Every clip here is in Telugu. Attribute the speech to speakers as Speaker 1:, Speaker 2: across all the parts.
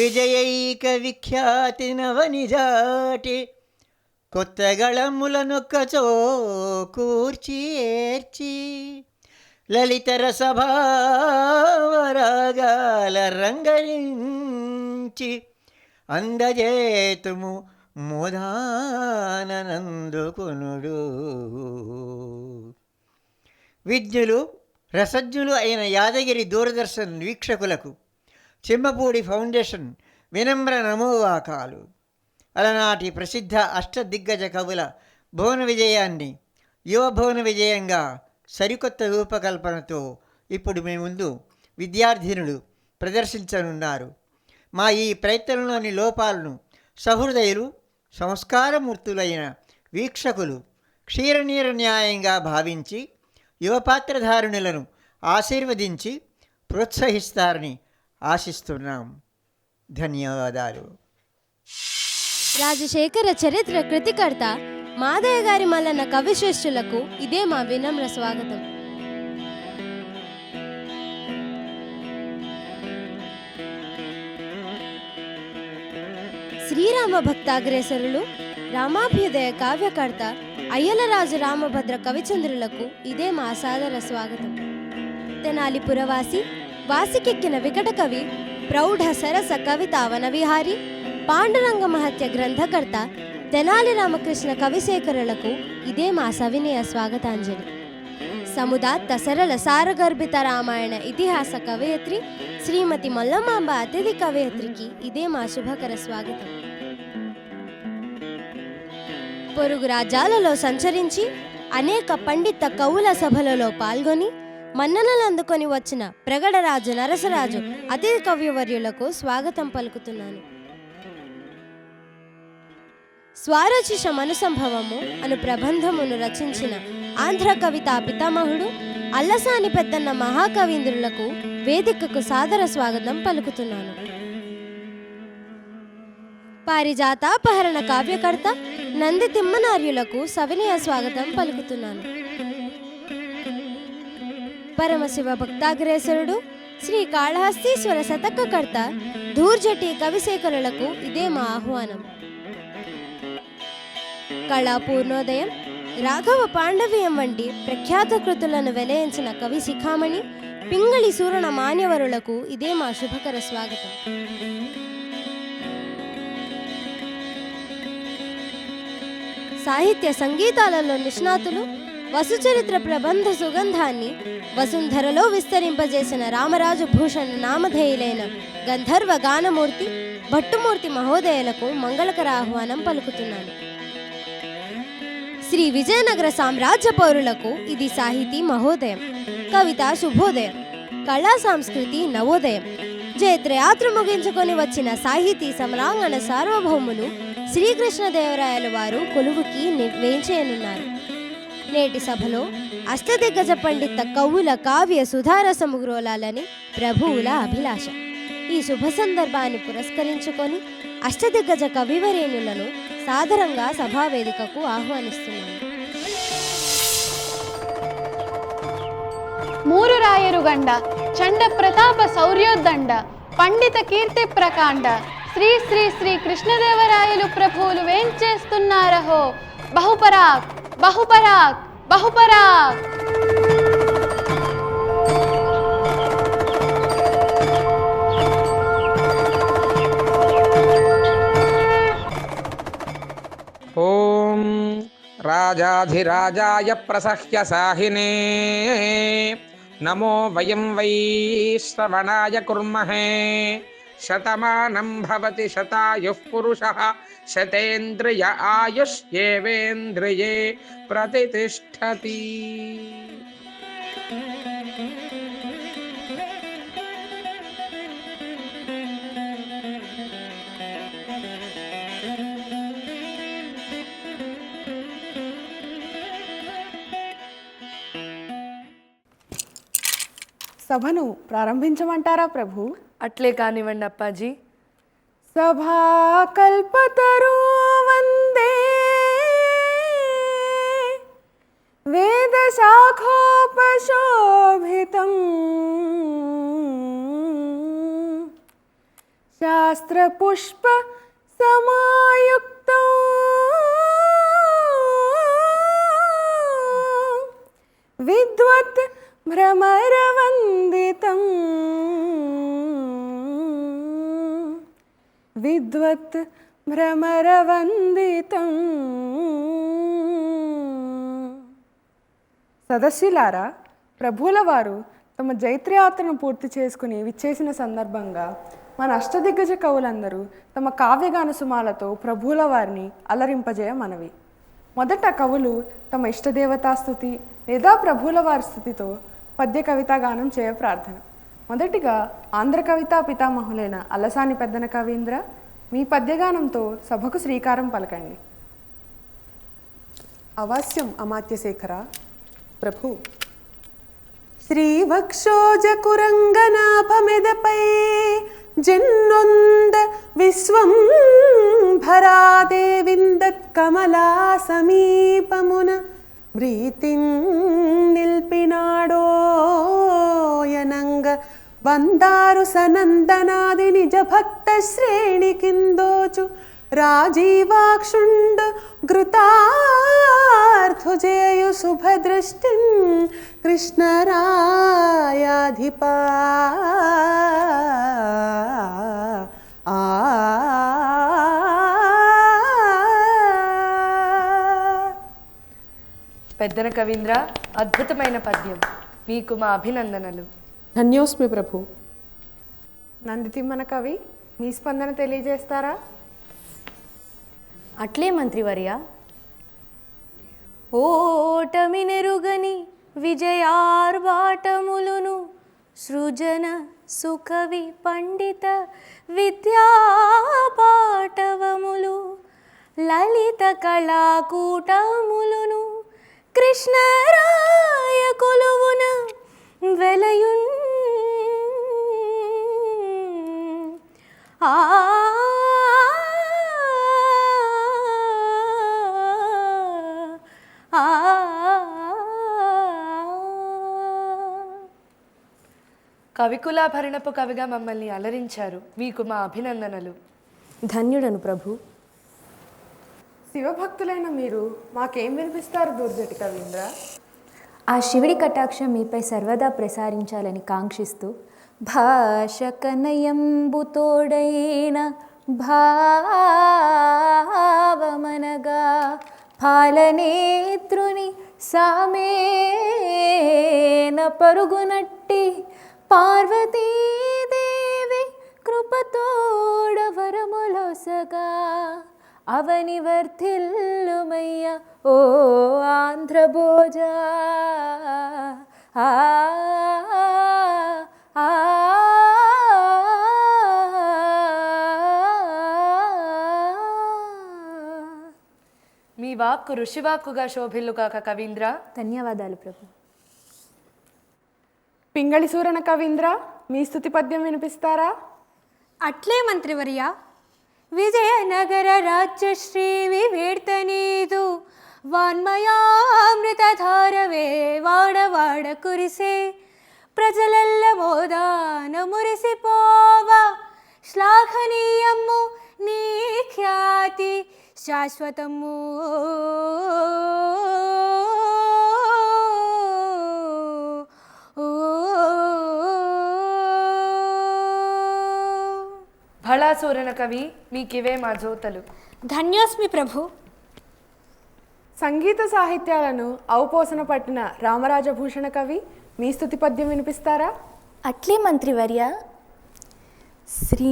Speaker 1: విజయైక విఖ్యాతి నవనిజాటి కొత్తగళములనొక్కచో కూర్చి ఏర్చి లలితర సభావరాగాల రంగరించి అందజేతుము మోదానందుకొనుడు. విజ్ఞులు రసజ్ఞులు అయిన యాదగిరి దూరదర్శన్ వీక్షకులకు చెమ్మపూడి ఫౌండేషన్ వినమ్ర నమోవాకాలు. అలనాటి ప్రసిద్ధ అష్టదిగ్గజ కవుల భువన విజయాన్ని యువ భువన విజయంగా సరికొత్త రూపకల్పనతో ఇప్పుడు మీ ముందు విద్యార్థినులు ప్రదర్శించనున్నారు. మా ఈ ప్రయత్నంలోని లోపాలను సహృదయులు సంస్కారమూర్తులైన వీక్షకులు క్షీరనీర న్యాయంగా భావించి యువపాత్రధారుణులను ఆశీర్వదించి ప్రోత్సహిస్తారని ఆశిస్తున్నాం. ధన్యవాదాలు.
Speaker 2: రాజశేఖర చరిత్ర కృతికర్త మాదయ్య గారి మల్లన్న కవిశ్రేష్ఠులకు ఇదే మా వినమ్ర స్వాగతం. శ్రీరామ భక్తాగ్రేసరులు రామాభ్యుదయ కావ్యకర్త అయ్యలరాజు రామభద్ర కవిచంద్రులకు ఇదే మా సాదర స్వాగతం. తెనాలి పురవాసి వాసికెక్కిన వికట కవి ప్రౌఢ సరస కవితావన విహారి పాండురంగ మహత్య గ్రంథకర్త తెనాలి రామకృష్ణ కవిశేఖరులకు ఇదే మా సవినయ స్వాగతాంజలి. సముదాత్త సరళ సారగర్భిత రామాయణ ఇతిహాస కవయత్రి శ్రీమతి మల్లమాంబ అతిథి కవయత్రికి ఇదే మా శుభకర స్వాగతం. పొరుగు రాజ్యాలలో సంచరించి అనేక పండిత కవుల సభలలో పాల్గొని మన్ననలు అందుకొని వచ్చిన ప్రగడరాజు నరసరాజు అతిథి కవ్యవర్యులకు స్వాగతం పలుకుతున్నాను. స్వారచిష మనుసంభవము అను ప్రబంధమును రచించిన ఆంధ్ర కవితా పితామహుడు అల్లసాని పెద్దన్న మహాకవీంద్రులకు వేదికకు సాదర స్వాగతం పలుకుతున్నాను. పారిజాతాపహరణ కావ్యకర్త నంది తిమ్మనార్యులకు సవినయ స్వాగతం పలుకుతున్నాను. పరమశివ భక్తాగ్రేసరుడు శ్రీ కాళహస్తీశ్వర శతకకర్త ధూర్జటి కవిశేఖరులకు ఇదే మా ఆహ్వానం. కళాపూర్ణోదయం, రాఘవ పాండవీయం వంటి ప్రఖ్యాత కృతులను వెలయించిన కవి శిఖామణి పింగళి సూరణ మాన్యవరులకు ఇదే మా శుభకర స్వాగతం. సాహిత్య సంగీతాలలో నిష్ణాతులు వసుచరిత్ర ప్రబంధ సుగంధాన్ని వసుంధరలో విస్తరింపజేసిన రామరాజు భూషణ్ నామధేయులైన గంధర్వ గానమూర్తి భట్టుమూర్తి మహోదయులకు మంగళకర ఆహ్వానం పలుకుతున్నాను. శ్రీ విజయనగర సామ్రాజ్య పౌరులకు ఇది సాహితీ మహోదయం, కవిత శుభోదయం, కళా సంస్కృతి నవోదయం. జైత్రయాత్ర ముగించుకొని వచ్చిన సాహితీ సమరాంగణ సార్వభౌములు శ్రీకృష్ణదేవరాయల వారు కొలువుకి వేంచేయనున్నారు. నేటి సభలో అష్టదిగ్గజ పండిత కవుల కావ్య సుధారసము గ్రోలాలని ప్రభువుల అభిలాష. ఈ శుభ సందర్భాన్ని పురస్కరించుకొని అష్టదిగ్గజ కవివరేణులను సాదరంగా సభావేదికకు ఆహ్వానిస్తున్నాను.
Speaker 3: మూరు రాయరుగండ చండ ప్రతాప శౌర్యోద్దండ పండిత కీర్తి ప్రకాండ శ్రీ శ్రీ శ్రీ కృష్ణదేవరాయలు ప్రభువులు వేంచేస్తున్నారహో. బహుపరాక్ బహుపరాక్ బహుపరాక్.
Speaker 4: ఓం రాజాధిరాజాయ ప్రసహ్య సాహినే నమో వయం వై శ్రవణాయ కుర్మహే. శతమానం భవతి శతాయుః పురుషః శతేంద్రియ ఆయుష్యేవేంద్రియే ప్రతిష్ఠతి.
Speaker 5: సభను ప్రారంభించమంటారా ప్రభు?
Speaker 6: అట్లే కానివ్వండి అప్పాజీ.
Speaker 5: సభా కల్పతరు వందే వేద శాఖోపశోభితం శాస్త్ర శాస్త్రపుష్ప సమాయుక్తం విద్వత్ భ్రమరవందితం విద్వత్ భ్రమరవందితం. సదస్సులారా, ప్రభువుల వారు తమ జైత్రయాత్రను పూర్తి చేసుకుని విచ్చేసిన సందర్భంగా మన అష్టదిగ్గజ కవులందరూ తమ కావ్యగాన సుమాలతో ప్రభువుల వారిని అలరింపజేయ మనవి. మొదట కవులు తమ ఇష్టదేవతాస్తుతి లేదా ప్రభువుల వారి స్థుతితో పద్య కవితా గానం చేయ ప్రార్థన. మొదటిగా ఆంధ్ర కవితా పితామహులైన అలసాని పెద్దన కవీంద్ర మీ పద్యగానంతో సభకు శ్రీకారం పలకండి.
Speaker 7: అవశ్యం అమాత్యశేఖర ప్రభు. శ్రీవక్షోజకురంగనాభమెదపై జన్నొంద విశ్వం భరాదేవింద కమలా సమీపమున ప్రీతిన్ నిల్పినాడోయనంగ వందారు సనందనాది నిజ భక్త శ్రేణి కిందోచు రాజీవాక్షుండు ఘృతార్థుజేయు శుభదృష్టిం కృష్ణరాయాధిపా.
Speaker 6: పెద్దన కవీంద్ర, అద్భుతమైన పద్యం, మీకు మా అభినందనలు.
Speaker 7: ధన్యోస్మి ప్రభు.
Speaker 5: నందితిమ్మన కవి మీ స్పందన తెలియజేస్తారా?
Speaker 2: అట్లే మంత్రివర్య. ఓటమినెరుగని విజయార్వాటములును సృజన సుకవి పండిత విద్యాపాటవములు లలిత కళాకూటములును కృష్ణరాయ కొలువున వెలయున్
Speaker 6: కవికులాభరణపు కవిగా మమ్మల్ని అలరించారు, మీకు మా అభినందనలు.
Speaker 2: ధన్యుడను ప్రభు.
Speaker 5: శివభక్తులైన మీరు మాకేం వినిపిస్తారు దుర్జటి కవీంద్ర?
Speaker 8: ఆ శివుడి కటాక్షం మీపై సర్వదా ప్రసారించాలని కాంక్షిస్తూ భాషకనయంబుతోడైన భావమనగా పాలనేత్రుని సామేన పరుగునట్టి పార్వతీదేవి కృపతోడ వరములొసగా అవని వర్ధిల్లుమయ్య ఓ ఆంధ్రభోజ.
Speaker 6: మీ వాక్కు ఋషివాక్కుగా శోభిల్లుగాక కవీంద్ర.
Speaker 8: ధన్యవాదాలు ప్రభు.
Speaker 5: పింగళి సూరణ కవీంద్ర మీ స్తుతి పద్యం వినిపిస్తారా?
Speaker 2: అట్లే మంత్రివర్య. విజయనగర రాజ్యశ్రీ వివేర్తనీదు వాన్మయామృతధారవే వాడవాడ కురిసే ప్రజలల్ల మోదాన మురిసిపోవ శ్లాఘనీయము నీ ఖ్యాతి శాశ్వతము.
Speaker 6: భళాసూరణ కవి, మీకివే మా జోతలు.
Speaker 2: ధన్యోస్మి ప్రభు.
Speaker 5: సంగీత సాహిత్యాలను ఔపోసన పట్టిన రామరాజభూషణ కవి మీ స్తుతి పద్యం వినిపిస్తారా?
Speaker 8: అట్లే మంత్రివర్య. శ్రీకృష్ణదేవరాయ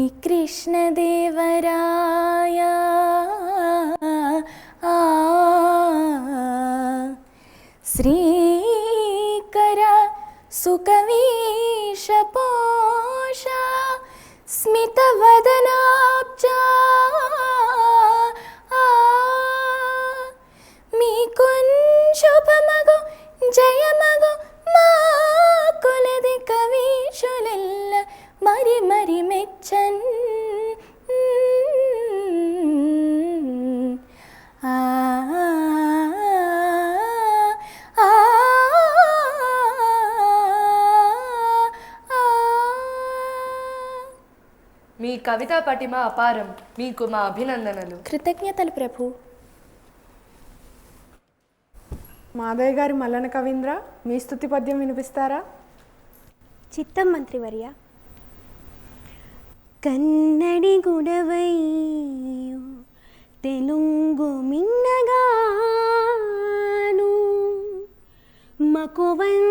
Speaker 8: శ్రీకర సుకవీశపోష స్మితవదనాబ్జా మీకొంశుభమగు జయమగు మా కులది కవీశులెల్ల మరి మరి మెచ్చన్.
Speaker 6: కవితా పటిమ అపారం. మీకు మా అభినందనలు.
Speaker 8: కృతజ్ఞతలు ప్రభు.
Speaker 5: మాదయ్య గారి మల్లన కవీంద్ర, మీ స్తుతి పద్యం వినిపిస్తారా?
Speaker 2: చిత్తం మంత్రివర్య. కన్నడి గుడవయ్యు తెలుగు మిన్నగాను మకువంజూపి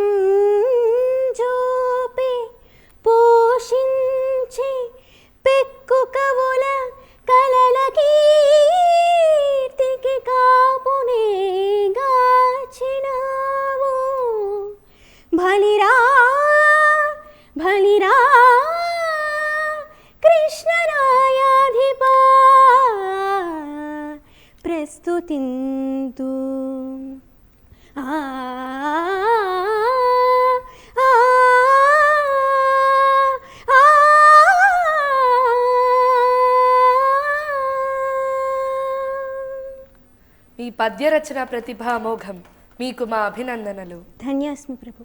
Speaker 2: పోషించి పెక్కు కవుల కలల కీర్తికి కాపునేగాచినావు. భలిరా భలిరా కృష్ణరాయాధిపా ప్రస్తుతింతు. ఆ
Speaker 6: మీ పద్య రచన ప్రతిభ అమోఘం. మీకు మా అభినందనలు.
Speaker 2: ధన్యోస్మి ప్రభు.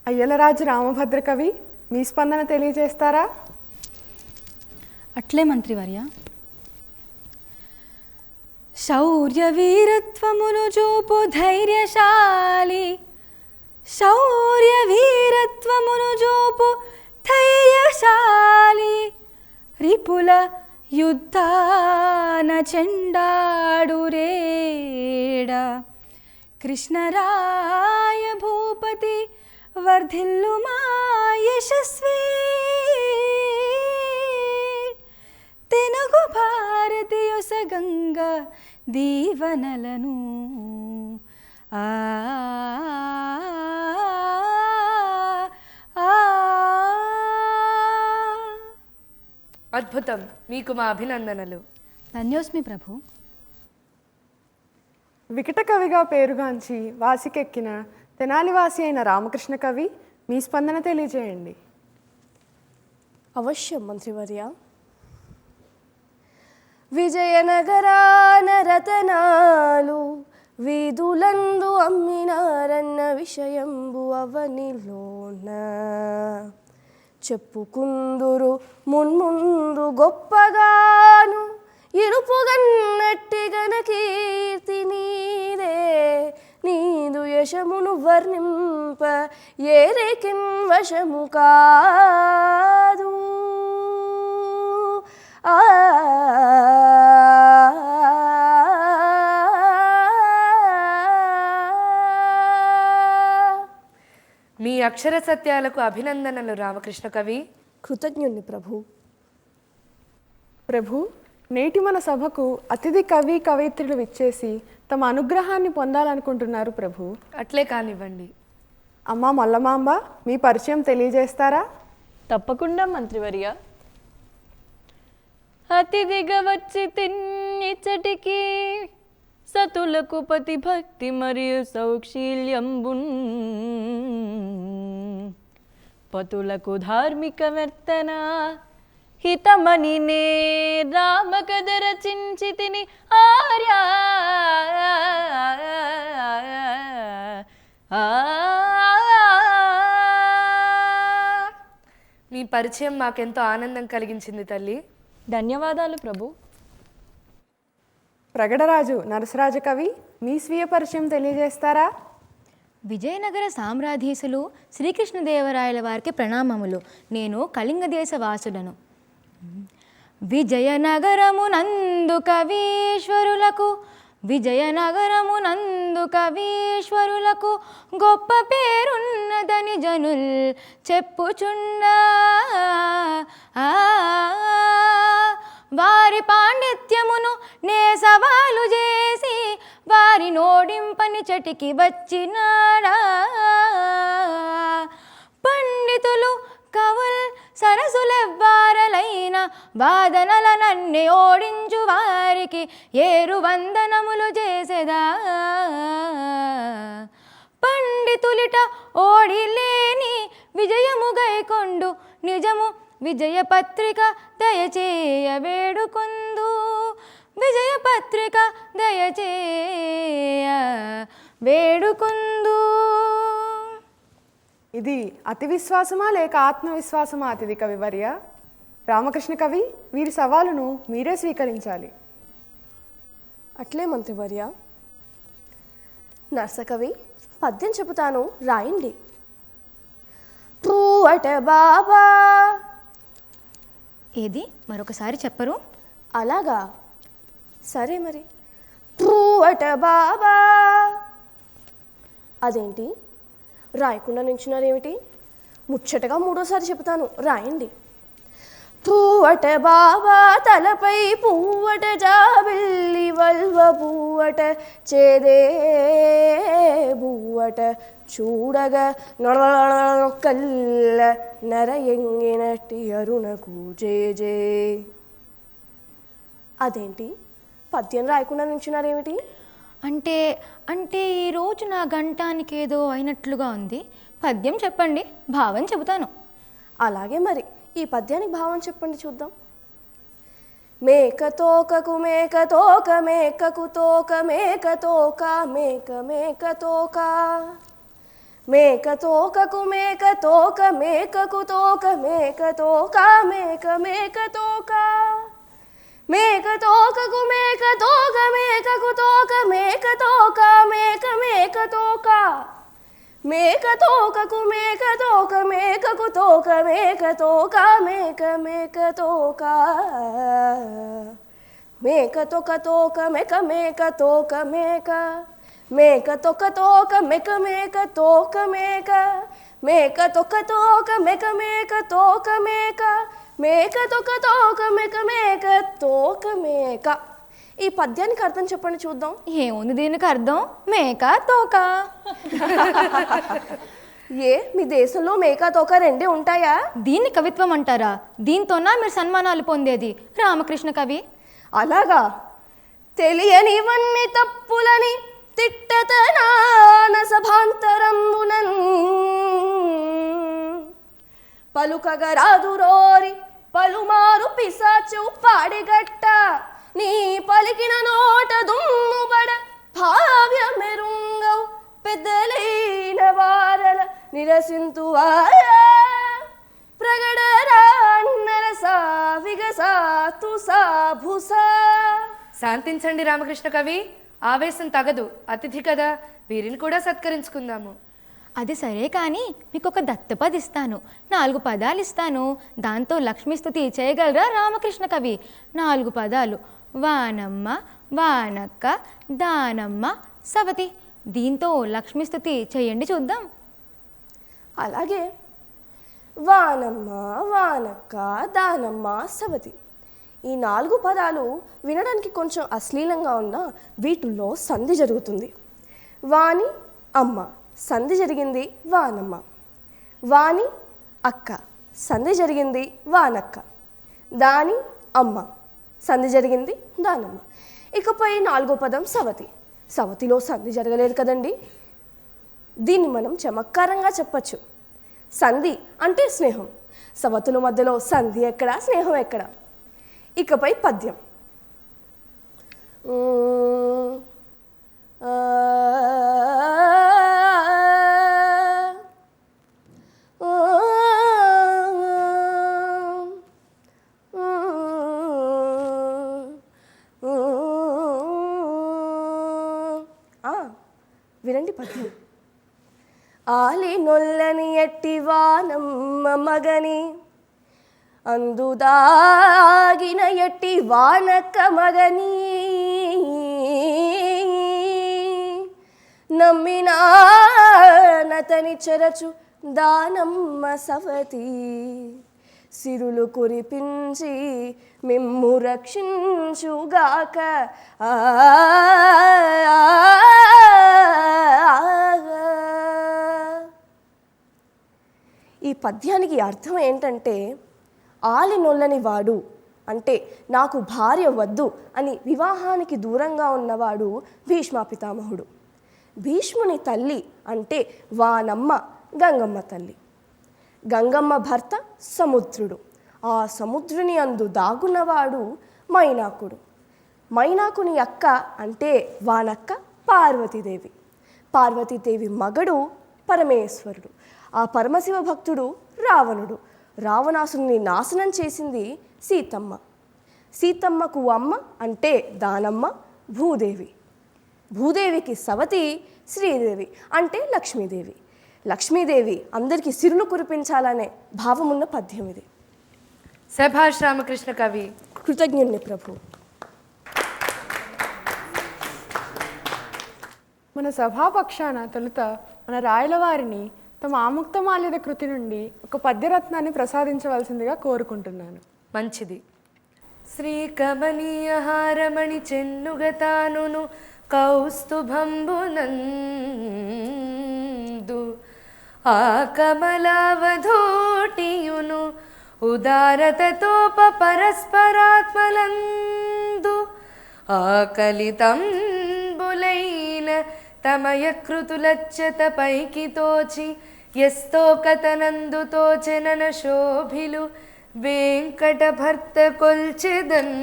Speaker 5: అయ్యలరాజు రామభద్ర కవి, మీ స్పందన తెలియజేస్తారా?
Speaker 9: అట్లే మంత్రివర్య. శౌర్య వీరత్వమును చూపు ధైర్యశాలి, శౌర్య వీరత్వమును చూపు ధైర్యశాలి, రిపుల యుద్ధాన చెండాడు రేడ. కృష్ణరాయ భూపతి వర్ధిల్లు మా యశస్వీ, తెలుగు భారతీయ సగంగ దీవనలను. ఆ
Speaker 6: అద్భుతం. మీకు మా అభినందనలు.
Speaker 9: ధన్యోస్మి ప్రభు.
Speaker 5: వికట కవిగా పేరుగాంచి వాసికెక్కిన తెనాలివాసి అయిన రామకృష్ణ కవి, మీ స్పందన తెలియజేయండి.
Speaker 10: అవశ్యం మంత్రివర్య. విజయనగరాన రతనాలు వీధులందు అమ్మినారన్న విషయంబు అవనిలోన చెప్పుకుందురు మున్ముందు గొప్పగాను. ఇరుపుగన్నట్టిగన కీర్తి నీదే, నీదు యశమును వర్ణింప ఏరేకిన్ వశము కాదు. ఆ
Speaker 6: మీ అక్షర సత్యాలకు అభినందనలు రామకృష్ణ కవి.
Speaker 10: కృతజ్ఞుని ప్రభు.
Speaker 5: ప్రభు, నేటి మన సభకు అతిథి కవి కవయిత్రులు విచ్చేసి తమ అనుగ్రహాన్ని పొందాలనుకుంటున్నారు ప్రభు.
Speaker 6: అట్లే కానివ్వండి.
Speaker 5: అమ్మ మల్లమాంబ, మీ పరిచయం తెలియజేస్తారా?
Speaker 11: తప్పకుండా మంత్రివర్య. అతిథిగా వచ్చి తిన్నిచ్చటికి సతులకు పతి భక్తి మరియు సౌశీల్యంబున్, పతులకు ధార్మిక వర్తన హితమని నే రామకథ రచించి తిని ఆర్యా.
Speaker 6: మీ పరిచయం మాకెంతో ఆనందం కలిగించింది తల్లి.
Speaker 11: ధన్యవాదాలు ప్రభు.
Speaker 5: ప్రగడరాజు నరసరాజ కవి, మీ స్వీయ పరిచయం తెలియజేస్తారా?
Speaker 9: విజయనగర సామ్రాధీశులు శ్రీకృష్ణదేవరాయల వారికి ప్రణామములు. నేను కళింగ దేశ వాసులను. విజయనగరమునందు కవీశ్వరులకు, విజయనగరమునందు కవీశ్వరులకు గొప్ప పేరున్నదని జనుల్ చెప్పుచున్నా. వారి పాండిత్యమును నే సవాలు చేసి వారి నోడింపని చటికి వచ్చినాడా. పండితులు కవుల్ సరసులెవ్వారలైన వాదనల నన్నే ఓడించు వారికి ఏరు వందనములు చేసేదా. పండితులిట ఓడిలేని విజయము గైకొండు నిజము విజయపత్రిక దయచేయ వేడుకొందు. విజయపత్రిక దయచేయ వేడుకొందు.
Speaker 5: ఇది అతి విశ్వాసమా లేక ఆత్మవిశ్వాసమా అతిథి కవివర్య? రామకృష్ణ కవి, వీరి సవాలును మీరే స్వీకరించాలి.
Speaker 10: అట్లే మంత్రివర్య. నర్సకవి, పద్యం చెబుతాను, రాయండి. పూవట బాబా.
Speaker 9: ఏది మరొకసారి చెప్పరు?
Speaker 10: అలాగా, సరే మరి. పూవట బాబా. అదేంటి రాయకుండా నించున్నారేమిటి? ముచ్చటగా మూడోసారి చెబుతాను, రాయండి. పూవట బాబా తలపై పువ్వట జాబిల్లి వల్వ పువ్వట చేదే పువ్వట చూడగా కల్ల నరయంగినట్టి అరుణకు జే. అదేంటి పద్యం రాయకుండా నించున్నారేమిటి?
Speaker 9: అంటే అంటే ఈరోజు నా గంటానికి ఏదో అయినట్లుగా ఉంది. పద్యం చెప్పండి, భావం చెబుతాను.
Speaker 10: అలాగే మరి, ఈ పద్యానికి భావం చెప్పండి చూద్దాం. మేక తోకకు మేక తోక మేకకు తోక మేక తోక మేక మేక తోక మేక తోకకు మేక తోక మేకకు తోక మేక తోక మేక మేక తోక మేక తోకకు మేక తోక మేకకు తోక మేక తోక మేక మేక తోక మేక తోకకు మేక తోక మేకకు తోక మేక తోక మేక మేక తోక మేక తోక తోక మేక మేక తోక మేక మేక తోక తోక మేక మేక తోక మేక మేక తోక తోక మేక మేక తోక మేక మేక తోక తోక మేక మేక తోక మేక. ఈ పద్యానికి అర్థం చెప్పండి చూద్దాం.
Speaker 9: ఏముంది దీనికి అర్థం? మేక తోక.
Speaker 10: మీ దేశంలో మేక తోక రెండే ఉంటాయా?
Speaker 9: దీన్ని కవిత్వం అంటారా? దీంతోనా మీరు సన్మానాలు పొందేది రామకృష్ణ కవి?
Speaker 10: అలాగా, తెలియనివన్నీ తప్పులని తిట్టతనాన సభాంతరమునన్ పలుకగరాదు రోరి పలుమారు పిశాచు పాడిగట్ట నీ పలికిన నోట దుమ్ముబడ భావ్య మెరుంగవు పెద్దలైన వారల నిరసింతువా ప్రగడరాన్నరసా విగసాతు సాభుసా.
Speaker 6: శాంతించండి రామకృష్ణ కవి, ఆవేశం తగదు. అతిథి కదా, వీరిని కూడా సత్కరించుకుందాము.
Speaker 9: అది సరే కానీ మీకు ఒక దత్తపది ఇస్తాను, 4 పదాలు ఇస్తాను. దాంతో లక్ష్మీస్తుతి చేయగలరా రామకృష్ణ కవి? 4 పదాలు: వానమ్మ, వానక్క, దానమ్మ, సవతి. దీంతో లక్ష్మీస్తుతి చేయండి చూద్దాం.
Speaker 10: అలాగే, వానమ్మ, వానక్క, దానమ్మ, సవతి. ఈ 4 పదాలు వినడానికి కొంచెం అశ్లీలంగా ఉన్నా వీటిల్లో సంధి జరుగుతుంది. వాని అమ్మ, సంధి జరిగింది వానమ్మ. వాని అక్క, సంధి జరిగింది వానక్క. దాని అమ్మ, సంధి జరిగింది దానమ్మ. ఇకపై 4వ పదం సవతి. సవతిలో సంధి జరగలేదు కదండి. దీన్ని మనం చమత్కారంగా చెప్పచ్చు. సంధి అంటే స్నేహం. సవతుల మధ్యలో సంధి ఎక్కడా, స్నేహం ఎక్కడా? ఇకపై పద్యం. వినండి పద్యం. ఆలి నొల్లని ఎట్టి వానమ్మ మగని అందుదాగిన ఎట్టి వానక్క మగని నమ్మినానతని చెరచు దానమ్మ సవతి సిరులు కురిపించి మిమ్ము రక్షించుగాక. ఈ పద్యానికి అర్థం ఏంటంటే, ఆలి నొల్లని వాడు అంటే నాకు భార్య వద్దు అని వివాహానికి దూరంగా ఉన్నవాడు భీష్మ పితామహుడు. భీష్ముని తల్లి అంటే వానమ్మ, గంగమ్మ తల్లి. గంగమ్మ భర్త సముద్రుడు. ఆ సముద్రుని అందు దాగున్నవాడు మైనాకుడు. మైనాకుని అక్క అంటే వానక్క పార్వతీదేవి. పార్వతీదేవి మగడు పరమేశ్వరుడు. ఆ పరమశివ భక్తుడు రావణుడు. రావణాసురుని నాశనం చేసింది సీతమ్మ. సీతమ్మకు అమ్మ అంటే దానమ్మ భూదేవి. భూదేవికి సవతి శ్రీదేవి అంటే లక్ష్మీదేవి. లక్ష్మీదేవి అందరికీ సిరులు కురిపించాలనే భావమున్న పద్యం ఇది.
Speaker 6: సభాష్ రామకృష్ణ కవి.
Speaker 10: కృతజ్ఞుని ప్రభు.
Speaker 5: మన సభాపక్షాన తొలుత మన రాయల వారిని తమ ఆముక్తమాల్యద కృతి నుండి ఒక పద్యరత్నాన్ని ప్రసాదించవలసిందిగా కోరుకుంటున్నాను.
Speaker 6: మంచిది. శ్రీకమనీయ హారమణి చెన్నుగతానును కౌస్తుభంబునందు ఆ కమలావధూటియును ఉదారతతోప పరస్పరాత్మలందు ఆకలితంబులైన తమయ కృతులచ్చత పైకి తోచి ఎస్తో కథనందు తోచెనన శోభిలు వెంకట భర్త కొల్చెదన్.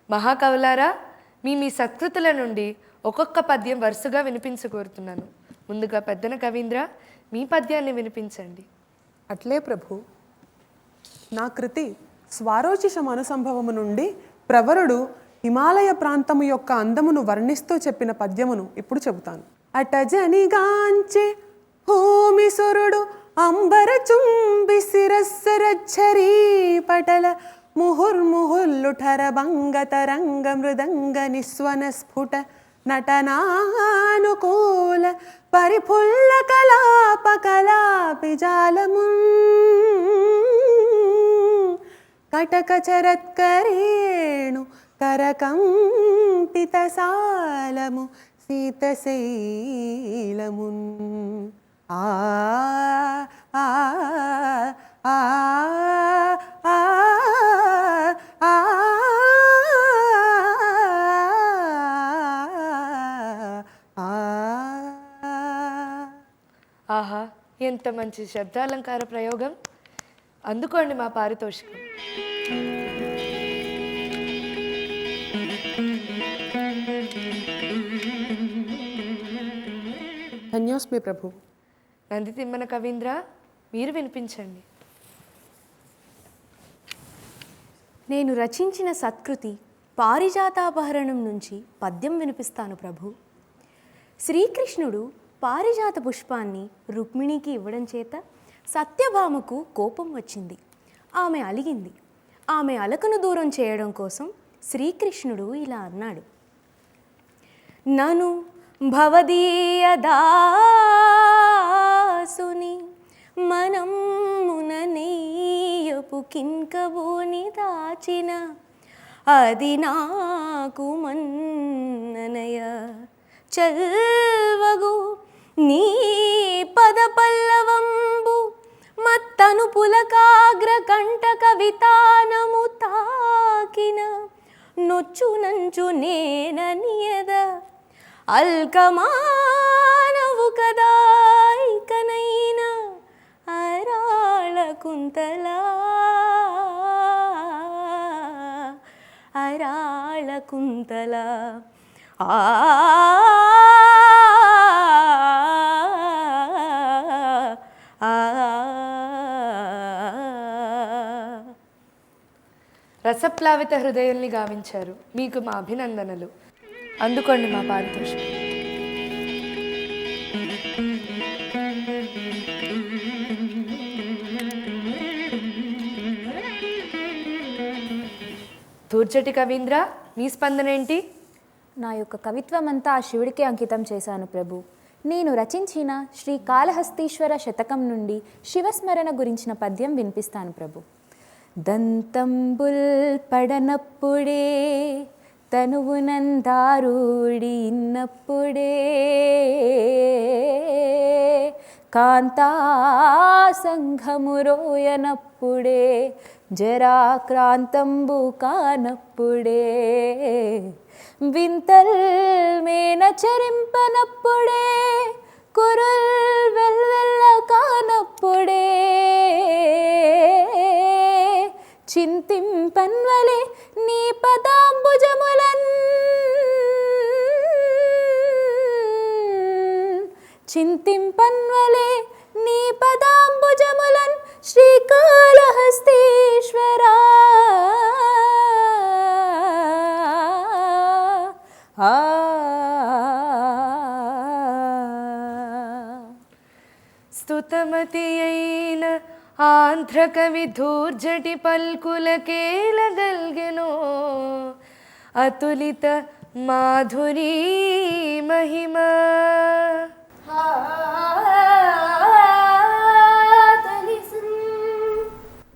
Speaker 6: మహాకవులారా, మీ సత్కృతుల నుండి ఒక్కొక్క పద్యం వరుసగా వినిపించకోరుతున్నాను. ముందుగా పెద్దన కవీంద్ర, మీ పద్యాన్ని వినిపించండి.
Speaker 7: అట్లే ప్రభు. నా కృతి స్వారోచిషం అనుసంభవము నుండి ప్రవరుడు హిమాలయ ప్రాంతము యొక్క అందమును వర్ణిస్తూ చెప్పిన పద్యమును ఇప్పుడు చెబుతాను. అటజనిగాంచె భూమి సురుడు అంబర చుంబి శిరస్సరచ్చరీ పటల ముహుర్ముహుల్లుఠర భంగ తరంగ మృదంగ నిస్వన స్ఫుట నటనానుకూల పరిఫుల్ల కలాప కలాపి జాలము కటక చరత్కరేణు కరకంపిత సాలము సీతశైలము ఆ ఆ ఆ ఆ
Speaker 6: ఆహా, ఎంత మంచి శబ్దాలంకార ప్రయోగం. అందుకోండి మా పారితోషికం.
Speaker 7: ధన్యోస్మి ప్రభు.
Speaker 6: నంది తిమ్మన కవీంద్ర, మీరు వినిపించండి.
Speaker 12: నేను రచించిన సత్కృతి పారిజాతాపహరణం నుంచి పద్యం వినిపిస్తాను ప్రభు. శ్రీకృష్ణుడు పారిజాత పుష్పాన్ని రుక్మిణికి ఇవ్వడం చేత సత్యభామకు కోపం వచ్చింది. ఆమె అలిగింది. ఆమె అలకను దూరం చేయడం కోసం శ్రీకృష్ణుడు ఇలా అన్నాడు: నను భవదీయదాసుని మనమ్మున నెయ్యపు కింకబోని దాచిన అది నాకు మన్ననయ చల్వగు నీ పద పల్లవంబు మత్తను పులకాగ్ర కంట కవితానము తాకిన నొచ్చు నంచు నేననియద అల్కమానవు కదా ఇకనైన అరాళ కుంతలా అరాళ కుంతలా ఆ
Speaker 6: రసప్లావిత హృదయాల్ని గావించారు. మీకు మా అభినందనలు. అందుకోండి మా పారితోషికం. తూర్చటి కవీంద్ర, మీ స్పందన ఏంటి?
Speaker 8: నా యొక్క కవిత్వం అంతా ఆ శివుడికే అంకితం చేశాను ప్రభు. నేను రచించిన శ్రీ కాళహస్తీశ్వర శతకం నుండి శివస్మరణ గురించిన పద్యం వినిపిస్తాను ప్రభు. దంతంబుల్ పడనప్పుడే తనువునందారుడి ఇన్నప్పుడే కాంతా సంఘమురోయనప్పుడే జరాక్రాంతంబు కానప్పుడే వింతల్ మేన చరింపనప్పుడే కురుల్ వెల్వెల్ల కానప్పుడే చింతింపన్వలే నీ పదాంబుజములన్ చింతింపన్వలే నీ పదాంబుజములన్ శ్రీకాళహస్తీశ్వరా
Speaker 6: స్తుతమతి అయిన ఆంధ్ర కవి ధూర్జటి పల్కులకేలగల్గెనో అతులిత మాధురీ మహిమ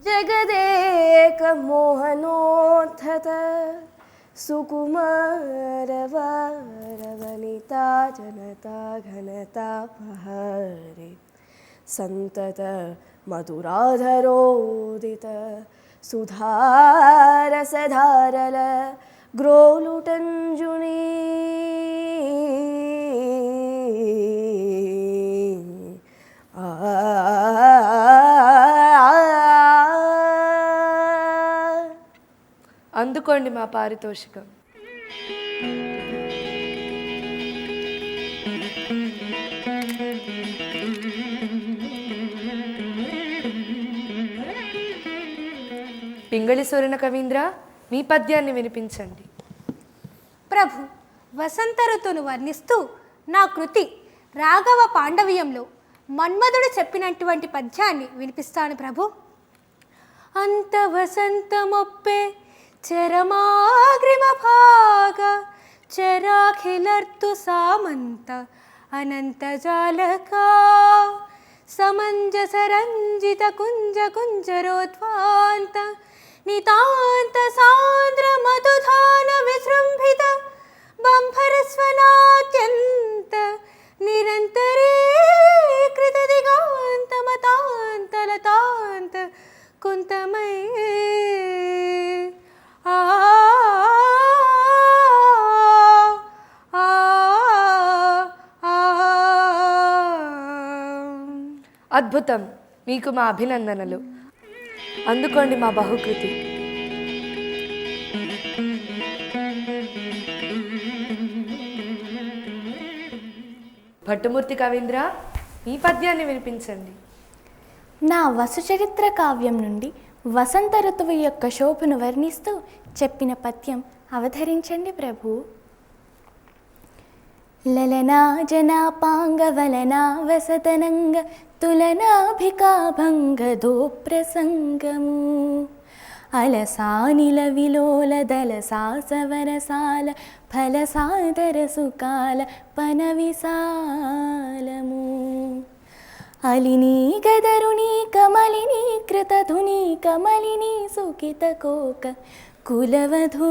Speaker 10: జగదేక మోహనోద్ధత సుకుమారవరవనితా జనతా ఘనతాపహరి సంతత మధురాధరోదిత సుధారసధారల గ్రోలుటంజుని
Speaker 6: అందుకోండి మా పారితోషికం. పింగళి సూరణ కవీంద్ర, మీ పద్యాన్ని వినిపించండి.
Speaker 2: ప్రభు, వసంత ఋతువును వర్ణిస్తూ నా కృతి రాఘవ పాండవీయంలో మన్మధుడు చెప్పినటువంటి పద్యాన్ని వినిపిస్తాను ప్రభు. అంత వసంతమొప్పే చరమాగ్రిమ భాగ చరాఖిలర్తు సామంత అనంత జాలకా సమంజస రంజిత కుంజ కుంజరోద్వాంత నితాంత సాంద్ర మధుధాన విజృంభిత బంభరస్వనాత్యంత నిరంతరే కృత దిగాంత మతాంత లతాంత కుంతమై
Speaker 6: అద్భుతం, మీకు మా అభినందనలు. అందుకోండి మా బహుకృతి. భట్టుమూర్తి కవీంద్ర, ఈ పద్యాన్ని వినిపించండి.
Speaker 12: నా వసుచరిత్ర కావ్యం నుండి వసంత ఋతువు యొక్క శోభను వర్ణిస్తూ చెప్పిన పద్యం అవతరించండి ప్రభు. లలనా జనాపాంగవలనా వసతనంగ తులనాభికాభంగ దోప్రసంగము అలసానిల విలోల దలసా సవరసాల ఫలసాదర సుకాల పనవిశాలము అలినీ గదరుణీ కమలినీ కృతధునీ కమలినీ సుఖిత కోక కులవధూకము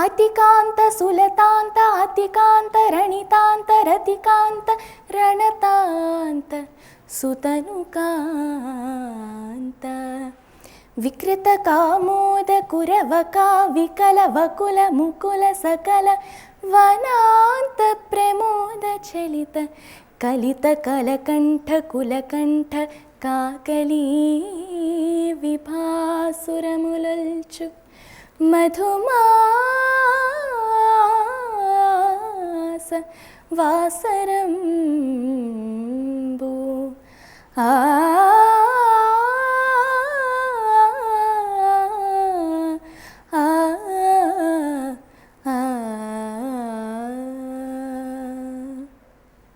Speaker 12: అతికాంత సులతాంత అతికాంత రణితాంత రతికాంత రణతాంత సుతనుకాంత వికృత కామోద కురవకా వికల వకుల ముకుల సకల వనాంత ప్రమోద చలిత కలిత కలకంఠ కులకంఠ కాకలీ విభాసురములల్చు మధుమాస వాసరంబు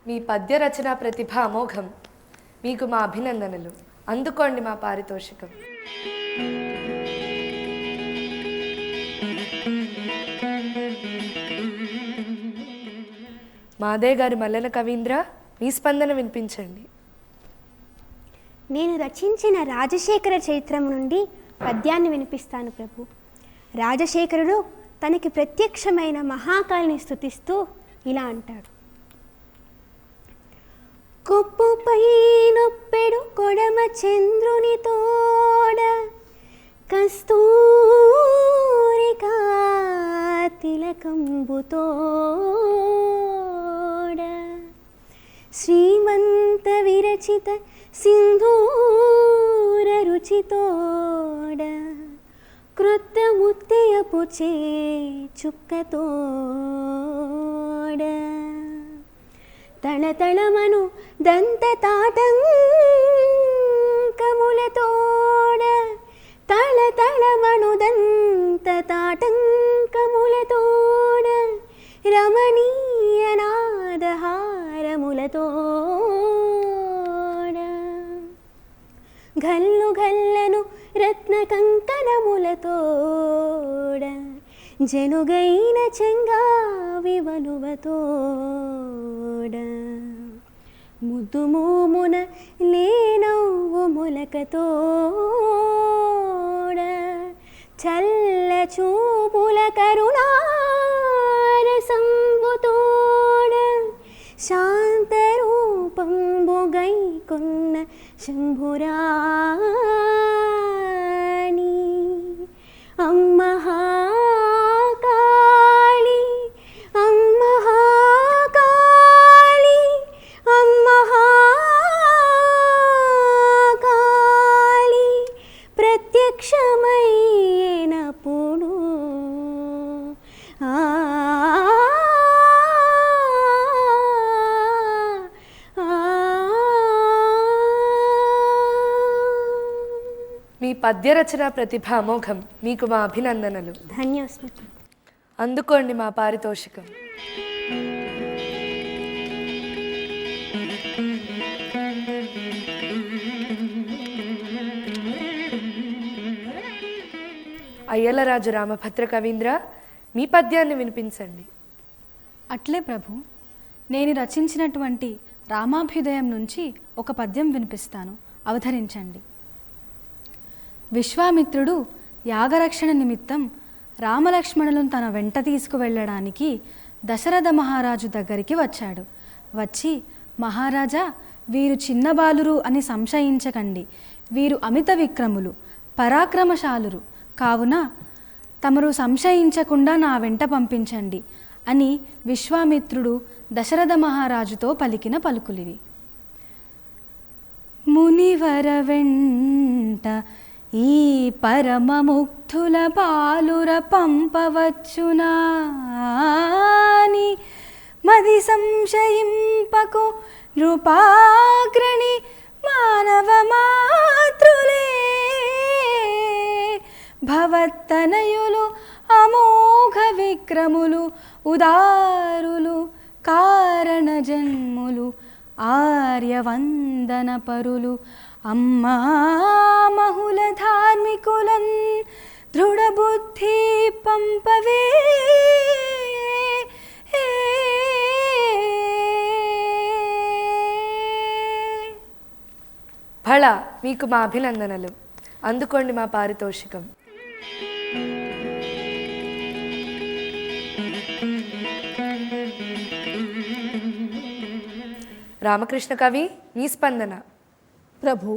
Speaker 6: మీ పద్య రచన ప్రతిభ అమోఘం. మీకు మా అభినందనలు. అందుకోండి మా పారితోషికం. మాదే గారి మల్లన కవీంద్ర, మీ స్పందన వినిపించండి.
Speaker 13: నేను రచించిన రాజశేఖర చరిత్రం నుండి పద్యాన్ని వినిపిస్తాను ప్రభు. రాజశేఖరుడు తనకి ప్రత్యక్షమైన మహాకాళిని స్తుతిస్తూ ఇలా అంటాడు. పైనొప్పెడు కొడమ చంద్రుని తోడ కస్తూరికా తిలకంబుతోడ శ్రీమంత విరచిత సింధూర రుచితోడ క్రొత్త ముత్తెయపు చే చుక్కతోడ తళతళమను దంత తాటంకములతోడ తళతళమను దంత తాటంకములతోడ రమణీయ నాదహారములతోడ గల్లు గల్లను రత్న కంకణములతోడ జనుగైన చెంగావి వలువతోడ ముద్దు మోమున లేనవ్వు మొలకతోడ చల్ల చూపుల కరుణారసంబుతోడ శాంతరూపంబుగై కొన్న శంభురాణి అమ్మహాకాళి అమ్మహాకాళి అమ్మహాకాళి ప్రత్యక్షమైనప్పుడు
Speaker 6: మీ పద్యరచన ప్రతిభ అమోఘం. మీకు మా అభినందనలు.
Speaker 13: ధన్యోస్మి.
Speaker 6: అందుకోండి మా పారితోషికం. అయ్యలరాజు రామభద్ర కవీంద్ర, మీ పద్యాన్ని వినిపించండి.
Speaker 14: అట్లే ప్రభు, నేను రచించినటువంటి రామాభ్యుదయం నుంచి ఒక పద్యం వినిపిస్తాను, అవతరించండి. విశ్వామిత్రుడు యాగరక్షణ నిమిత్తం రామలక్ష్మణులను తన వెంట తీసుకువెళ్ళడానికి దశరథ మహారాజు దగ్గరికి వచ్చాడు. వచ్చి, మహారాజా, వీరు చిన్న బాలురు అని సంశయించకండి, వీరు అమిత విక్రములు, పరాక్రమశాలురు, కావున తమరు సంశయించకుండా నా వెంట పంపించండి అని విశ్వామిత్రుడు దశరథ మహారాజుతో పలికిన పలుకులివి. మునివర వెంట ఈ పరమముగ్ధుల బాలుర పంపవచ్చునా అని మది సంశయింపకు నృపాగ్రణి మానవ మాతృలే. భవత్తనయులు అమోఘ విక్రములు, ఉదారులు, కారణ జన్ములు, ఆర్యవందన పరులు, అమ్మా మహుల ధార్మికులన్ దృఢబుద్ధి పంపవే.
Speaker 6: ఫళ, మీకు మా అభినందనలు. అందుకోండి మా పారితోషికం. రామకృష్ణ కవి, మీ స్పందన.
Speaker 10: ప్రభు,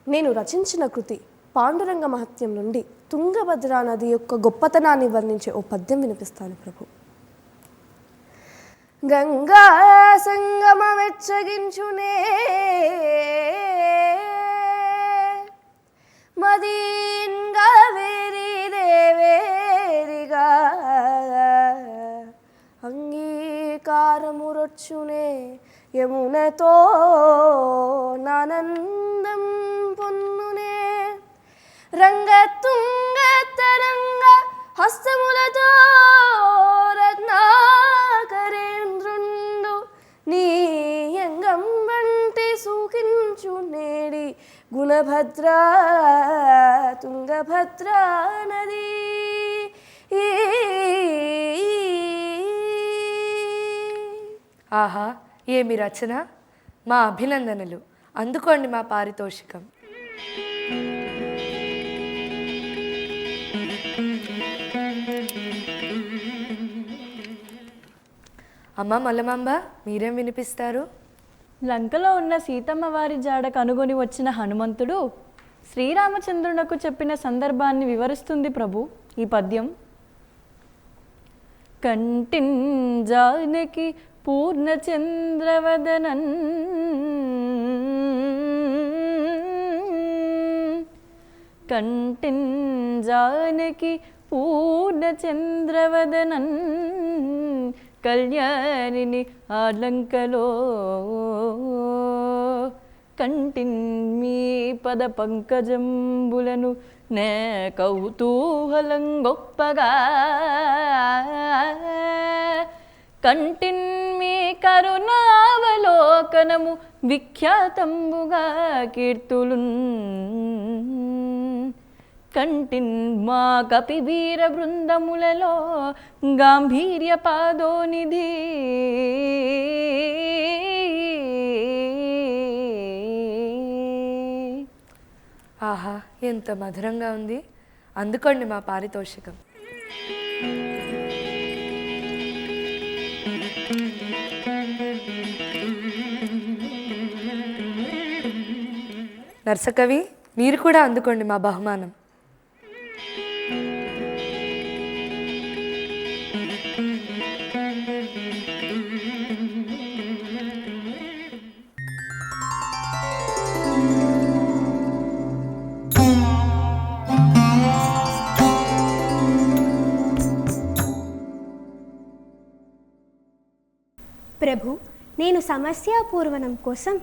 Speaker 10: నేను రచించిన కృతి పాండురంగ మహత్యం నుండి తుంగభద్రా నది యొక్క గొప్పతనాన్ని వర్ణించే ఓ పద్యం వినిపిస్తాను ప్రభు. గంగా సంగమమెచ్చగించునే మదీన్గా వేరి దేవేరిగా అంగీకారమురొచ్చునే యమునతో నానందం పొన్నునే రంగతుంగ తరంగ హస్తములతో రత్నాకరేంద్రుండు నీ యంగం వంటి సూకించు నేడి గుణభద్ర తుంగభద్రా నది.
Speaker 6: ఆహా, ఏమి రచన! మా అభినందనలు. అందుకోండి మా పారితోషికం. అమ్మ మల్లమాంబ, మీరేం వినిపిస్తారు?
Speaker 11: లంకలో ఉన్న సీతమ్మ వారి జాడ కనుగొని వచ్చిన హనుమంతుడు శ్రీరామచంద్రునకు చెప్పిన సందర్భాన్ని వివరిస్తుంది ప్రభు ఈ పద్యం. కంటిన్ జానకి పూర్ణచంద్రవదనన్ కంటిన్ జానకి పూర్ణచంద్రవదనన్ కళ్యాణిని ఆలంకలో కంటిన్ మీ పద పంకజంబులను నే కౌతూహలం గొప్పగా కంటిన్ మీ కరుణావలోకనము విఖ్యాతంబుగా కీర్తులున్ కంటిన్ మా కపివీర బృందములలో గాంభీర్య పాదోనిధి
Speaker 6: ఆహా, ఎంత మధురంగా ఉంది. అందుకోండి మా పారితోషికం. నర్సకవి, మీరు కూడా అందుకోండి మా బహుమానం.
Speaker 13: ప్రభు, నేను సమస్యాపూర్వనం కోసం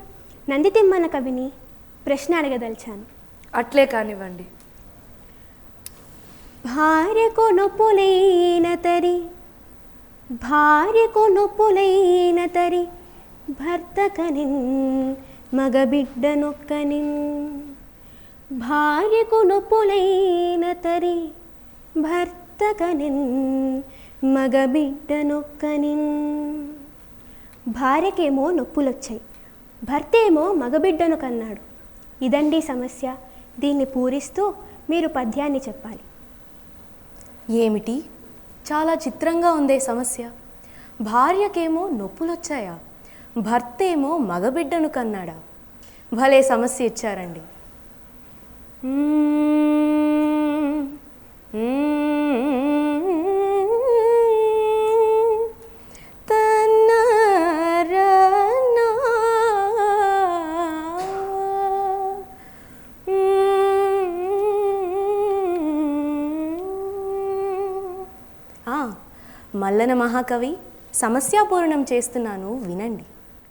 Speaker 13: నందితిమ్మన కవిని ప్రశ్న అడగదలిచాను.
Speaker 6: అట్లే కానివ్వండి.
Speaker 13: భార్యకు నొప్పులైన తరి భర్త కనిన్ మగబిడ్డ నొక్కనిన్ భార్యకు నొప్పులైన తరి భర్త కనిన్ మగబిడ్డ నొక్కనిన్. భార్యకేమో నొప్పులొచ్చాయి, భర్తేమో మగబిడ్డను కన్నాడు. ఇదండి సమస్య. దీన్ని పూరిస్తూ మీరు పద్యాన్ని చెప్పాలి.
Speaker 10: ఏమిటి, చాలా చిత్రంగా ఉందే సమస్య. భార్యకేమో నొప్పులొచ్చాయా, భర్తేమో మగబిడ్డను కన్నాడా? భలే సమస్య ఇచ్చారండి. మల్లన మహాకవి సమస్యాపూర్ణం చేస్తున్నాను, వినండి.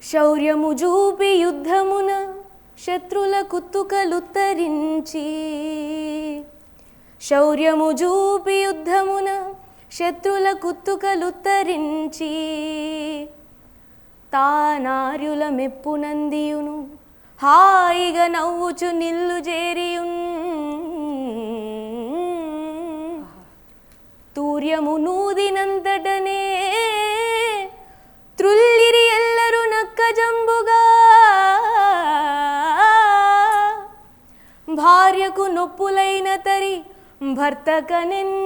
Speaker 10: శౌర్యము జూపి యుద్ధమున శత్రుల కుత్తుకలుత్తరించి శౌర్యము జూపి యుద్ధమున శత్రుల కుత్తుకలుత్తరించి తానార్యుల మెప్పునందియును హాయిగా నవ్వుచు నిల్లు చేరియున్ తూర్యము నూదినంతటనే త్రుల్లిరి ఎల్లరు నక్కజంబుగా భార్యకు నొప్పులైన తరి భర్త కనిన్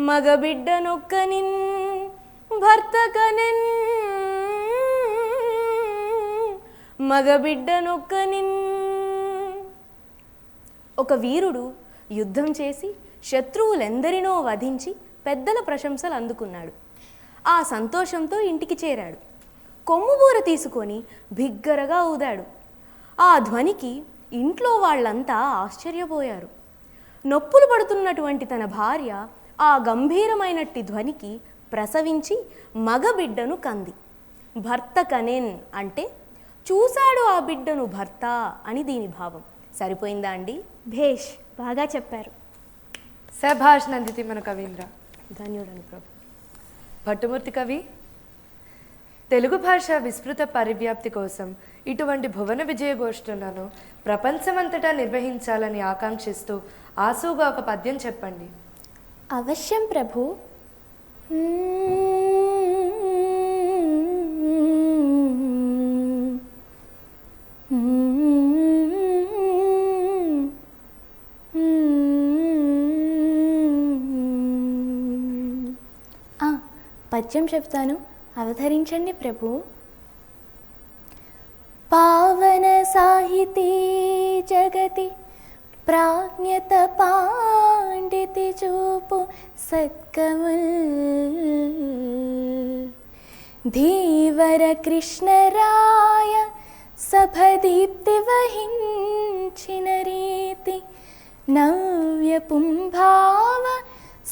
Speaker 10: మగబిడ్డ నొక్కనిన్ భర్త కనిన్ మగబిడ్డ నొక్కనిన్. ఒక వీరుడు యుద్ధం చేసి శత్రువులెందరినో వధించి పెద్దల ప్రశంసలు అందుకున్నాడు. ఆ సంతోషంతో ఇంటికి చేరాడు. కొమ్ముబూర తీసుకొని బిగ్గరగా ఊదాడు. ఆ ధ్వనికి ఇంట్లో వాళ్ళంతా ఆశ్చర్యపోయారు. నొప్పులు పడుతున్నటువంటి తన భార్య ఆ గంభీరమైనట్టి ధ్వనికి ప్రసవించి మగబిడ్డను కంది. భర్త కనేన్ అంటే చూశాడు ఆ బిడ్డను భర్త అని దీని భావం. సరిపోయిందా అండి?
Speaker 13: భేష్, బాగా చెప్పారు.
Speaker 6: సభాష్ నందితిమ్మన కవీంద్ర.
Speaker 10: ధన్యుడని ప్రభు.
Speaker 6: భట్టుమూర్తి కవి, తెలుగు భాష విస్తృత పరివ్యాప్తి కోసం ఇటువంటి భువన విజయ గోష్ఠులను ప్రపంచమంతటా నిర్వహించాలని ఆకాంక్షిస్తూ ఆసుగా ఒక పద్యం చెప్పండి.
Speaker 12: అవశ్యం ప్రభు. పద్యం చెప్తాను, అవతరించండి ప్రభు. సాహితీ జగతి ప్రాజ్ఞత పాండితి చూపు సత్కముల్ ధీవర కృష్ణరాయ సభదీప్తి వహించిన రీతి నవ్య పుంభావ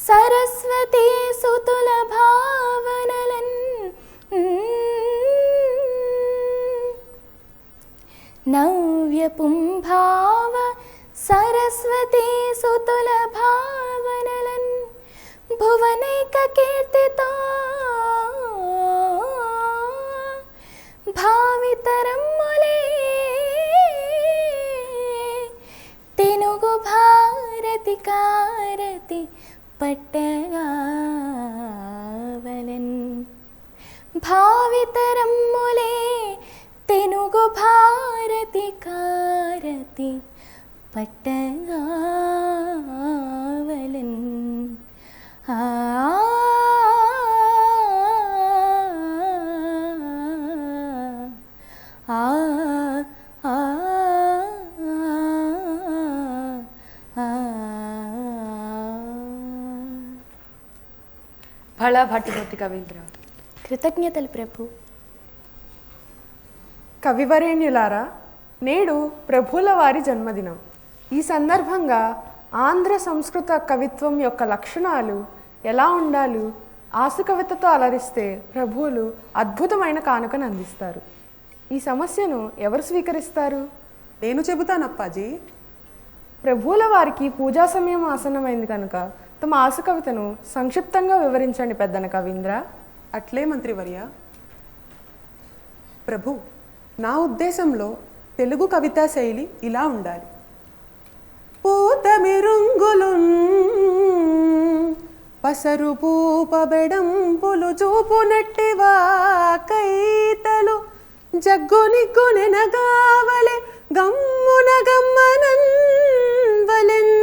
Speaker 12: సరస్వతీ సుతుల భావనలన్ నవ్య పుంభావ సరస్వతీ సుతుల భావనలన్ భువనైక కీర్తితో భావితరమ్ములే తెనుగు భారతి కారతి పట్టగావలన్ భావితరమ్ములే తెనుగు భారతి కారతి పట్టగావలన్
Speaker 6: ఫళ భట్టుమూర్తి కవీంద్ర.
Speaker 12: కృతజ్ఞతలు ప్రభు.
Speaker 5: కవివరేణ్యులారా, నేడు ప్రభువుల వారి జన్మదినం. ఈ సందర్భంగా ఆంధ్ర సంస్కృత కవిత్వం యొక్క లక్షణాలు ఎలా ఉండాలి, ఆసు కవితతో అలరిస్తే ప్రభువులు అద్భుతమైన కానుకను అందిస్తారు. ఈ సమస్యను ఎవరు స్వీకరిస్తారు?
Speaker 7: నేను చెబుతాను అప్పాజీ.
Speaker 5: ప్రభువుల వారికి పూజా సమయం ఆసన్నమైంది కనుక తమ ఆసు కవితను సంక్షిప్తంగా వివరించండి పెద్దన కవీంద్ర.
Speaker 7: అట్లే మంత్రివర్య. ప్రభు, నా ఉద్దేశంలో తెలుగు కవితా శైలి ఇలా ఉండాలి. పూతమిరుంగులు పసరు పూపబెడంపులు చూపునట్టివా కైతలు జగ్గునిగ్గునెనగావలె గమ్మున గమ్మనన్ వలెన్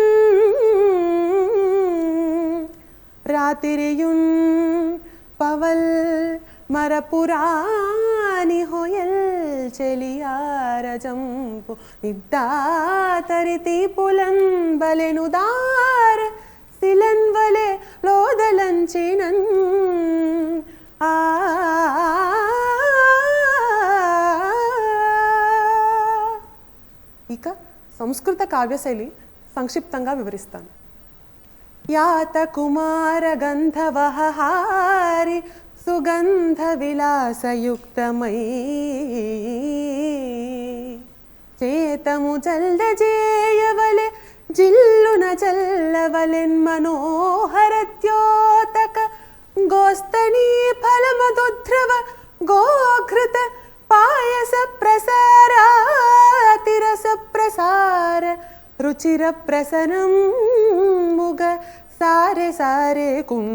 Speaker 7: రాతిరియున్ పవల్ మరపురాని హొయల్ చెలియారజంపు నిద్దాతరితి పులన్ బలెనుదార సిలన్ వలె లోదలంచినన్ ఇక సంస్కృత కావ్యశైలి సంక్షిప్తంగా వివరిస్తాను. యాత కుమార గంధవహారి సుగంధ విలాసయుక్తమై చేతము జల్దజేయవలె జిల్లున చల్లవలెన్ మనోహరత్యోతక గోస్తనీ ఫలమదుధ్రవ గోఘృత పాయస ప్రసారాతిరస ప్రసార రుచిర ప్రసనం ముగ సారే సారే కుం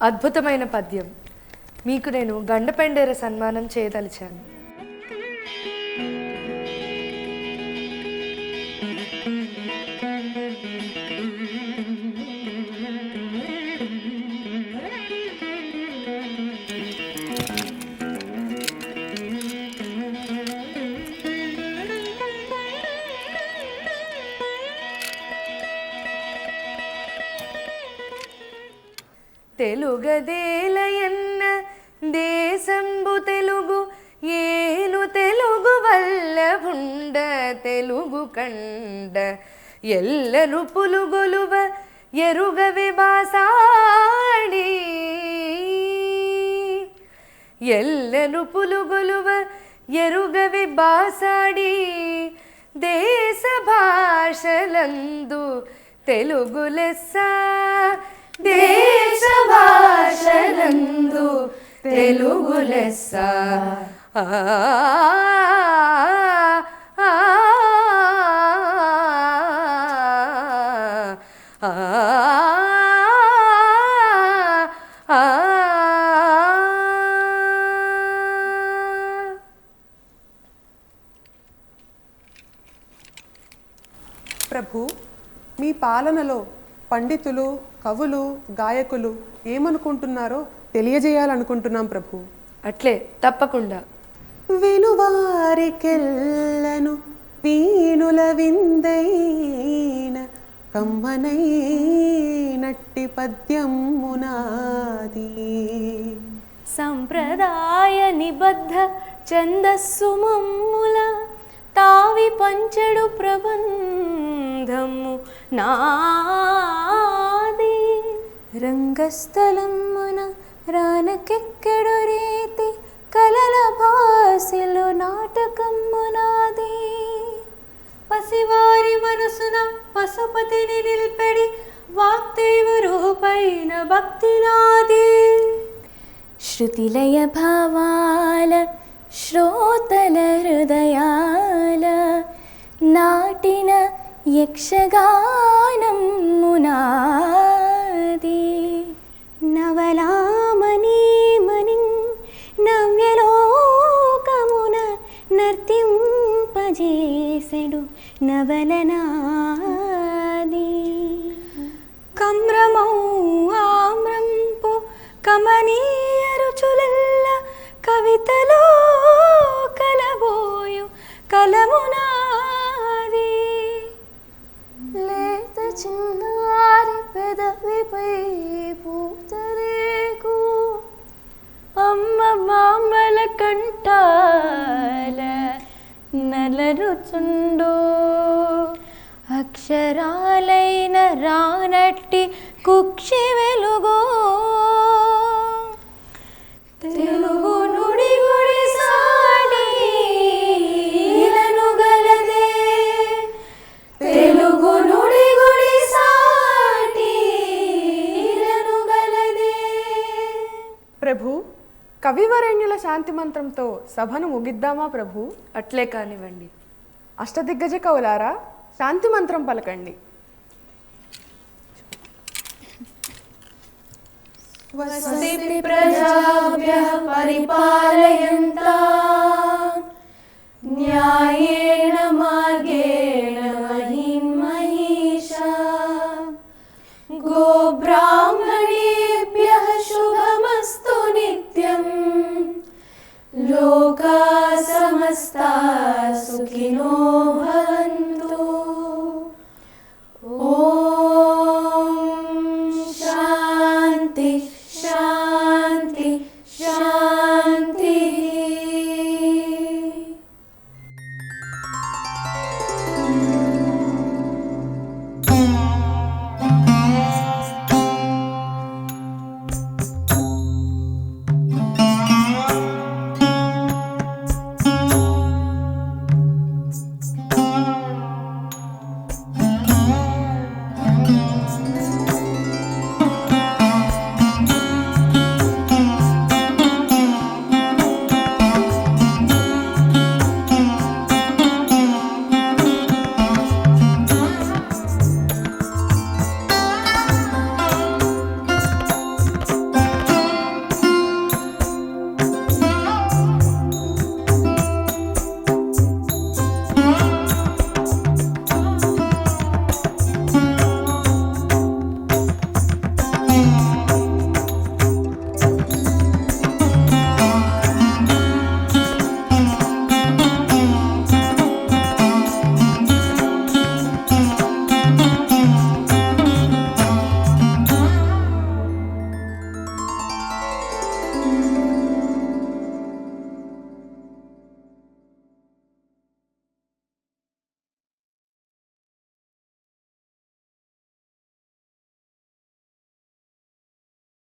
Speaker 6: అద్భుతమైన పద్యం. మీకు నేను గండపెండేర సన్మానం చేయదలిచాను. తెలుగదేలయన్న దేశంబు తెలుగు ఏను తెలుగు వల్లభుండ తెలుగు కండ ఎల్లరు పులుగొలువ ఎరుగవి బాసాడి ఎల్లరు పులుగొలువ ఎరుగవి బాసాడి దేశ భాషలందు తెలుగు లెస్స దేశ భాషలందు తెలుగు లెస్స
Speaker 7: ప్రభు, మీ పాలనలో పండితులు, కవులు, గాయకులు ఏమనుకుంటున్నారో తెలియజేయాలనుకుంటున్నాం ప్రభు.
Speaker 6: అట్లే, తప్పకుండా.
Speaker 7: వినువారికెల్లను వీణుల విందైన కమ్మనైనట్టి పద్యమునాది.
Speaker 12: సంప్రదాయ నిబద్ధ ఛందస్సు మమ్ముల తావి పంచెడు ప్రబంధము నాది. రంగస్థలమున రానకెక్కెడు రీతి కలల భాషలు నాటకమునాది. పసివారి మనసున పశుపతిని నిల్పెడి వాక్దేవు రూపైన భక్తి నాది. శృతిలయ భావాల శ్రోతల హృదయాల నాటిన యక్షగానమునాది. నవలామణి మణి నవ్యలోకమున నర్తింపజేసెడు నవలనాది.
Speaker 14: కమ్రమౌ ఆమ్రంపు కమనీయ రుచులెల్ల కవితలో కలబోయు కలమునాది.
Speaker 12: లేత చిన్నారి పెదవిపై పూతరేకు
Speaker 11: అమ్మ మామల కంఠాల నలరుచుండు.
Speaker 9: అక్షరాలైన రానట్టి కుక్షి వెలుగో.
Speaker 12: తెలుగు నుడి గుడి సాటిలను గలదే. తెలుగు నుడి గుడి సాటిలను గలదే.
Speaker 5: ప్రభు, కవివరేణ్యుల శాంతి మంత్రంతో సభను ముగిద్దామా ప్రభు?
Speaker 6: అట్లే కానివ్వండి.
Speaker 5: అష్టదిగ్గజ కవులారా, శాంతి మంత్రం పలకండి.
Speaker 12: స్వస్తి ప్రజాభ్యః పరిపాలయంతాం న్యాయేన